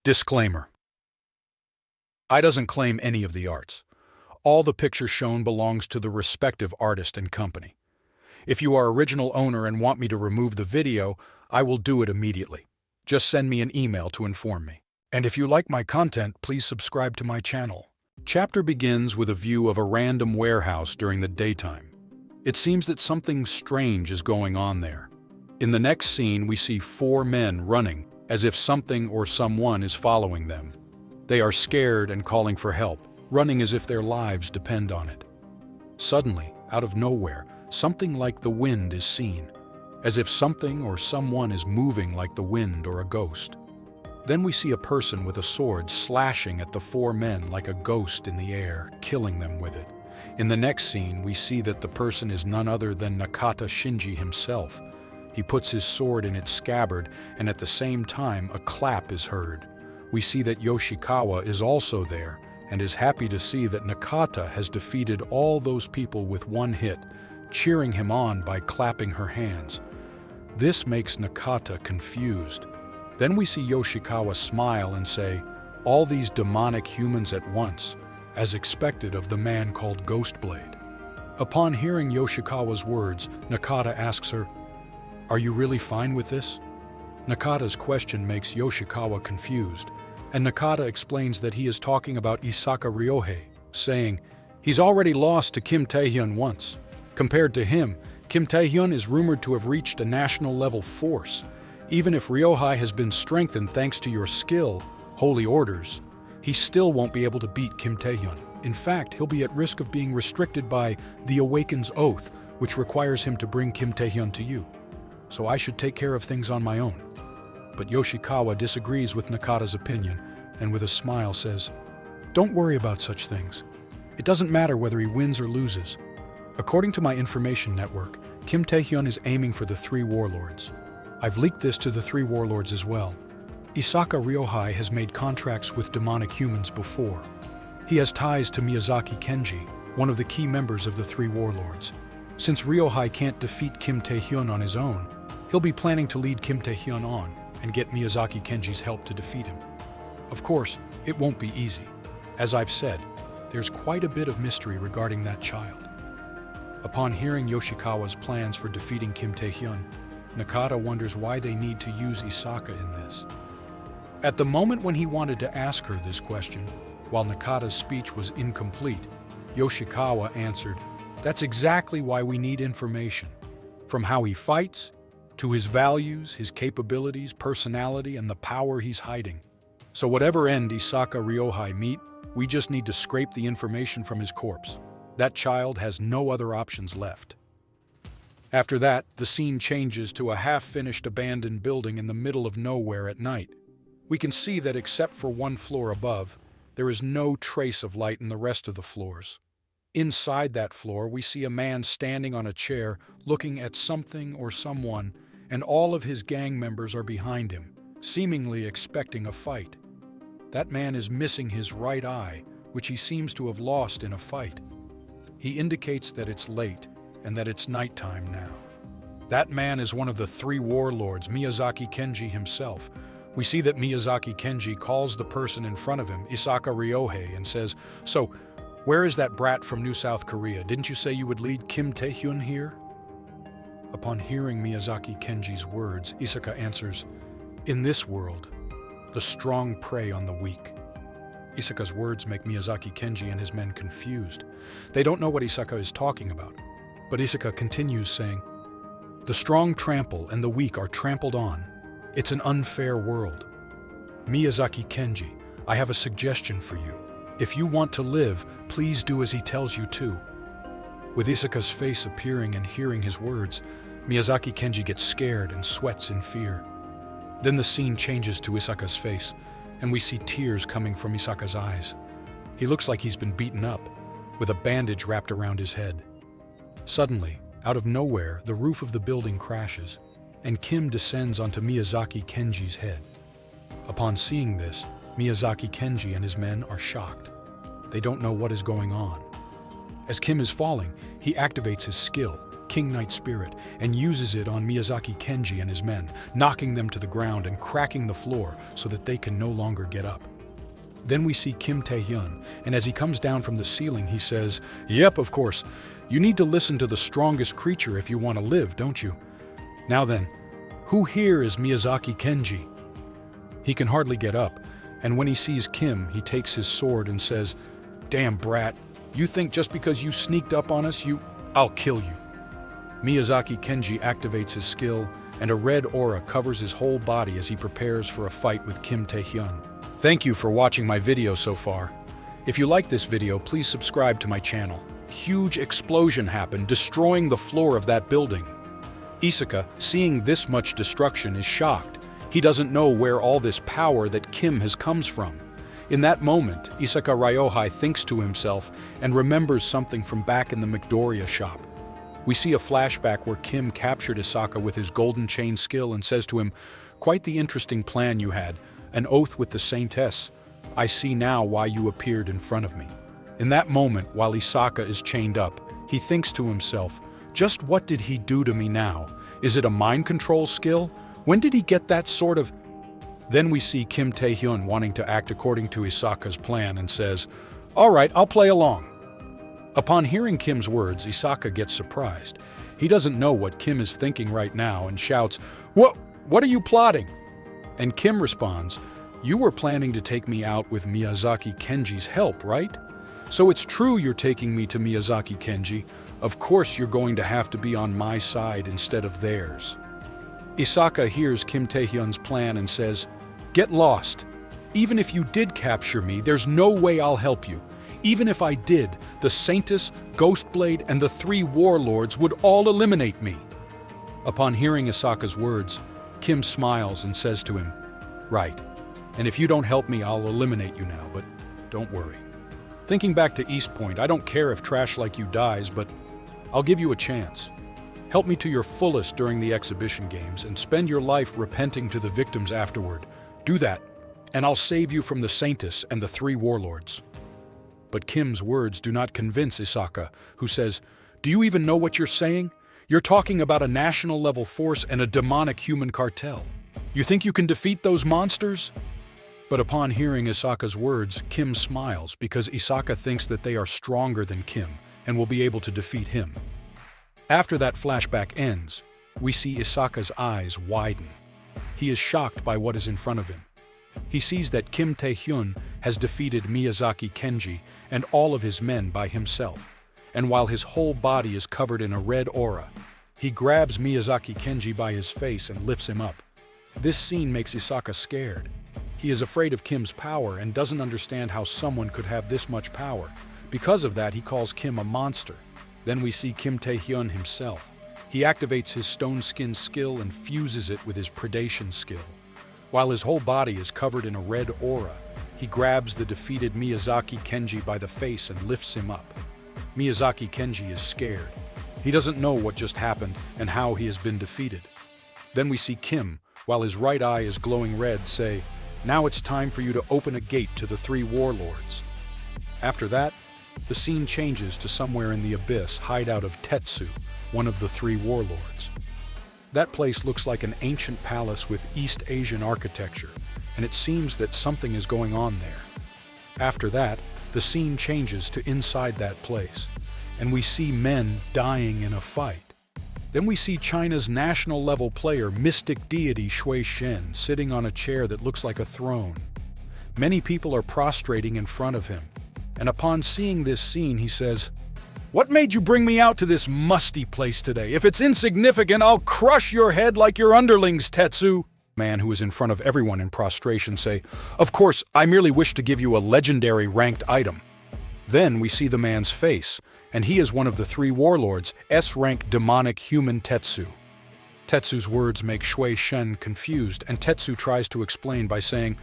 Disclaimer. I doesn't claim any of the arts. All the picture shown belongs to the respective artist and company. If you are original owner and want me to remove the video, I will do it immediately. Just send me an email to inform me. And if you like my content, please subscribe to my channel. Chapter begins with a view of a random warehouse during the daytime. It seems that something strange is going on there. In the next scene, we see 4 men running, as if something or someone is following them. They are scared and calling for help, running as if their lives depend on it. Suddenly, out of nowhere, something like the wind is seen, as if something or someone is moving like the wind or a ghost. Then we see a person with a sword slashing at the 4 men like a ghost in the air, killing them with it. In the next scene, we see that the person is none other than Nakata Shinji himself. He puts his sword in its scabbard, and at the same time, a clap is heard. We see that Yoshikawa is also there, and is happy to see that Nakata has defeated all those people with one hit, cheering him on by clapping her hands. This makes Nakata confused. Then we see Yoshikawa smile and say, "All these demonic humans at once," as expected of the man called Ghostblade. Upon hearing Yoshikawa's words, Nakata asks her, "Are you really fine with this?" Nakata's question makes Yoshikawa confused, and Nakata explains that he is talking about Isaka Ryohei, saying, "He's already lost to Kim Taehyun once. Compared to him, Kim Taehyun is rumored to have reached a national-level force. Even if Ryohei has been strengthened thanks to your skill, holy orders, he still won't be able to beat Kim Taehyun. In fact, he'll be at risk of being restricted by the Awaken's Oath, which requires him to bring Kim Taehyun to you. So I should take care of things on my own." But Yoshikawa disagrees with Nakata's opinion, and with a smile says, "Don't worry about such things. It doesn't matter whether he wins or loses. According to my information network, Kim Taehyun is aiming for the 3 warlords. I've leaked this to the 3 warlords as well. Isaka Ryohei has made contracts with demonic humans before. He has ties to Miyazaki Kenji, one of the key members of the 3 warlords. Since Ryohei can't defeat Kim Taehyun on his own, he'll be planning to lead Kim Taehyun on and get Miyazaki Kenji's help to defeat him. Of course, it won't be easy. As I've said, there's quite a bit of mystery regarding that child." Upon hearing Yoshikawa's plans for defeating Kim Taehyun, Nakata wonders why they need to use Isaka in this. At the moment when he wanted to ask her this question, while Nakata's speech was incomplete, Yoshikawa answered, "That's exactly why we need information. From how he fights, to his values, his capabilities, personality, and the power he's hiding. So whatever end Isaka Ryohei meet, we just need to scrape the information from his corpse. That child has no other options left." After that, the scene changes to a half-finished abandoned building in the middle of nowhere at night. We can see that except for one floor above, there is no trace of light in the rest of the floors. Inside that floor, we see a man standing on a chair, looking at something or someone, and all of his gang members are behind him, seemingly expecting a fight. That man is missing his right eye, which he seems to have lost in a fight. He indicates that it's late, and that it's nighttime now. That man is one of the 3 warlords, Miyazaki Kenji himself. We see that Miyazaki Kenji calls the person in front of him, Isaka Ryohei, and says, "So, where is that brat from New South Korea? Didn't you say you would lead Kim Taehyun here?" Upon hearing Miyazaki Kenji's words, Isaka answers, "In this world, the strong prey on the weak." Isaka's words make Miyazaki Kenji and his men confused. They don't know what Isaka is talking about. But Isaka continues saying, "The strong trample and the weak are trampled on. It's an unfair world. Miyazaki Kenji, I have a suggestion for you. If you want to live, please do as he tells you to." With Isaka's face appearing and hearing his words, Miyazaki Kenji gets scared and sweats in fear. Then the scene changes to Isaka's face, and we see tears coming from Isaka's eyes. He looks like he's been beaten up, with a bandage wrapped around his head. Suddenly, out of nowhere, the roof of the building crashes, and Kim descends onto Miyazaki Kenji's head. Upon seeing this, Miyazaki Kenji and his men are shocked. They don't know what is going on. As Kim is falling, he activates his skill, King Knight spirit and uses it on Miyazaki Kenji and his men, knocking them to the ground and cracking the floor so that they can no longer get up. Then we see Kim Tae-hyun, and as he comes down from the ceiling, he says, "Yep, of course. You need to listen to the strongest creature if you want to live, don't you? Now then, who here is Miyazaki Kenji?" He can hardly get up, and when he sees Kim, he takes his sword and says, "Damn brat, you think just because you sneaked up on us, I'll kill you." Miyazaki Kenji activates his skill, and a red aura covers his whole body as he prepares for a fight with Kim Tae-hyun. Thank you for watching my video so far. If you like this video, please subscribe to my channel. Huge explosion happened, destroying the floor of that building. Isaka, seeing this much destruction, is shocked. He doesn't know where all this power that Kim has comes from. In that moment, Isaka Ryohei thinks to himself and remembers something from back in the Midoriya shop. We see a flashback where Kim captured Isaka with his golden chain skill and says to him, "Quite the interesting plan you had, an oath with the Saintess. I see now why you appeared in front of me." In that moment, while Isaka is chained up, he thinks to himself, just what did he do to me now? Is it a mind control skill? When did he get that sort of... Then we see Kim Tae-hyun wanting to act according to Isaka's plan and says, "All right, I'll play along." Upon hearing Kim's words, Isaka gets surprised. He doesn't know what Kim is thinking right now and shouts, What are you plotting?" And Kim responds, "You were planning to take me out with Miyazaki Kenji's help, right? So it's true you're taking me to Miyazaki Kenji. Of course you're going to have to be on my side instead of theirs." Isaka hears Kim Tae-hyun's plan and says, "Get lost. Even if you did capture me, there's no way I'll help you. Even if I did, the Saintess, Ghostblade, and the 3 warlords would all eliminate me." Upon hearing Isaka's words, Kim smiles and says to him, "Right. And if you don't help me, I'll eliminate you now, but don't worry. Thinking back to East Point, I don't care if trash like you dies, but I'll give you a chance. Help me to your fullest during the exhibition games and spend your life repenting to the victims afterward. Do that, and I'll save you from the Saintess and the 3 warlords." But Kim's words do not convince Isaka, who says, "Do you even know what you're saying? You're talking about a national-level force and a demonic human cartel. You think you can defeat those monsters?" But upon hearing Isaka's words, Kim smiles because Isaka thinks that they are stronger than Kim and will be able to defeat him. After that flashback ends, we see Isaka's eyes widen. He is shocked by what is in front of him. He sees that Kim Tae-hyun has defeated Miyazaki Kenji and all of his men by himself, and while his whole body is covered in a red aura, he grabs Miyazaki Kenji by his face and lifts him up. This scene makes Isaka scared. He is afraid of Kim's power and doesn't understand how someone could have this much power. Because of that, he calls Kim a monster. Then we see Kim Tae-hyun himself. He activates his stone skin skill and fuses it with his predation skill. While his whole body is covered in a red aura, he grabs the defeated Miyazaki Kenji by the face and lifts him up. Miyazaki Kenji is scared. He doesn't know what just happened and how he has been defeated. Then we see Kim, while his right eye is glowing red, say, "Now it's time for you to open a gate to the 3 warlords." After that, the scene changes to somewhere in the abyss hideout of Tetsu, one of the 3 warlords. That place looks like an ancient palace with East Asian architecture, and it seems that something is going on there. After that, the scene changes to inside that place, and we see men dying in a fight. Then we see China's national-level player, mystic deity Shui Shen, sitting on a chair that looks like a throne. Many people are prostrating in front of him, and upon seeing this scene, he says, "What made you bring me out to this musty place today? If it's insignificant, I'll crush your head like your underlings, Tetsu." Man who is in front of everyone in prostration say, "Of course, I merely wish to give you a legendary ranked item." Then we see the man's face, and he is one of the 3 warlords, S-rank demonic human Tetsu. Tetsu's words make Shui Shen confused, and Tetsu tries to explain by saying,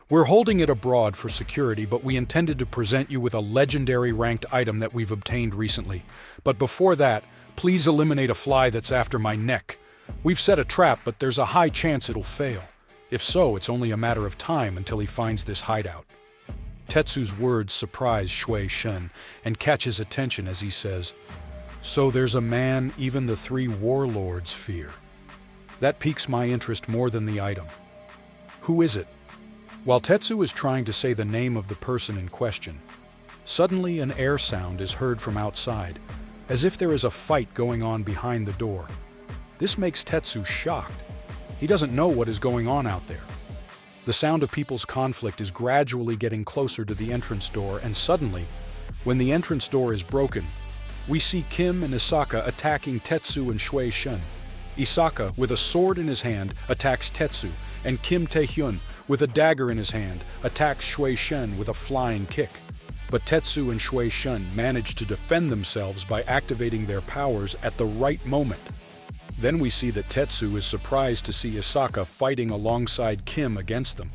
"We're holding it abroad for security, but we intended to present you with a legendary ranked item that we've obtained recently. But before that, please eliminate a fly that's after my neck. We've set a trap, but there's a high chance it'll fail. If so, it's only a matter of time until he finds this hideout." Tetsu's words surprise Shui Shen and catch his attention as he says, So there's a man even the three warlords fear. That piques my interest more than the item. Who is it? While Tetsu is trying to say the name of the person in question, suddenly an air sound is heard from outside, as if there is a fight going on behind the door. This makes Tetsu shocked. He doesn't know what is going on out there. The sound of people's conflict is gradually getting closer to the entrance door, and suddenly, when the entrance door is broken, we see Kim and Isaka attacking Tetsu and Shui Shun. Isaka, with a sword in his hand, attacks Tetsu, and Kim Tae-hyun, with a dagger in his hand, attacks Shui Shun with a flying kick. But Tetsu and Shui Shun manage to defend themselves by activating their powers at the right moment. Then we see that Tetsu is surprised to see Isaka fighting alongside Kim against them.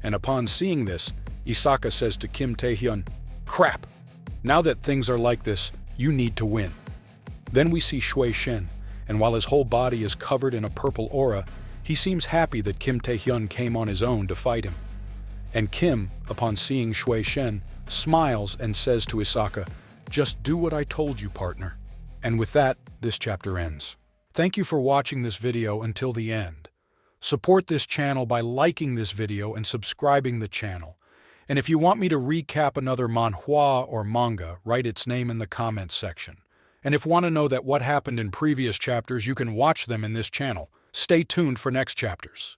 And upon seeing this, Isaka says to Kim Tae-hyun, "Crap! Now that things are like this, you need to win." Then we see Shui Shen, and while his whole body is covered in a purple aura, he seems happy that Kim Tae-hyun came on his own to fight him. And Kim, upon seeing Shui Shen, smiles and says to Isaka, "Just do what I told you, partner." And with that, this chapter ends. Thank you for watching this video until the end. Support this channel by liking this video and subscribing the channel. And if you want me to recap another manhwa or manga, write its name in the comments section. And if you want to know that what happened in previous chapters, you can watch them in this channel. Stay tuned for next chapters.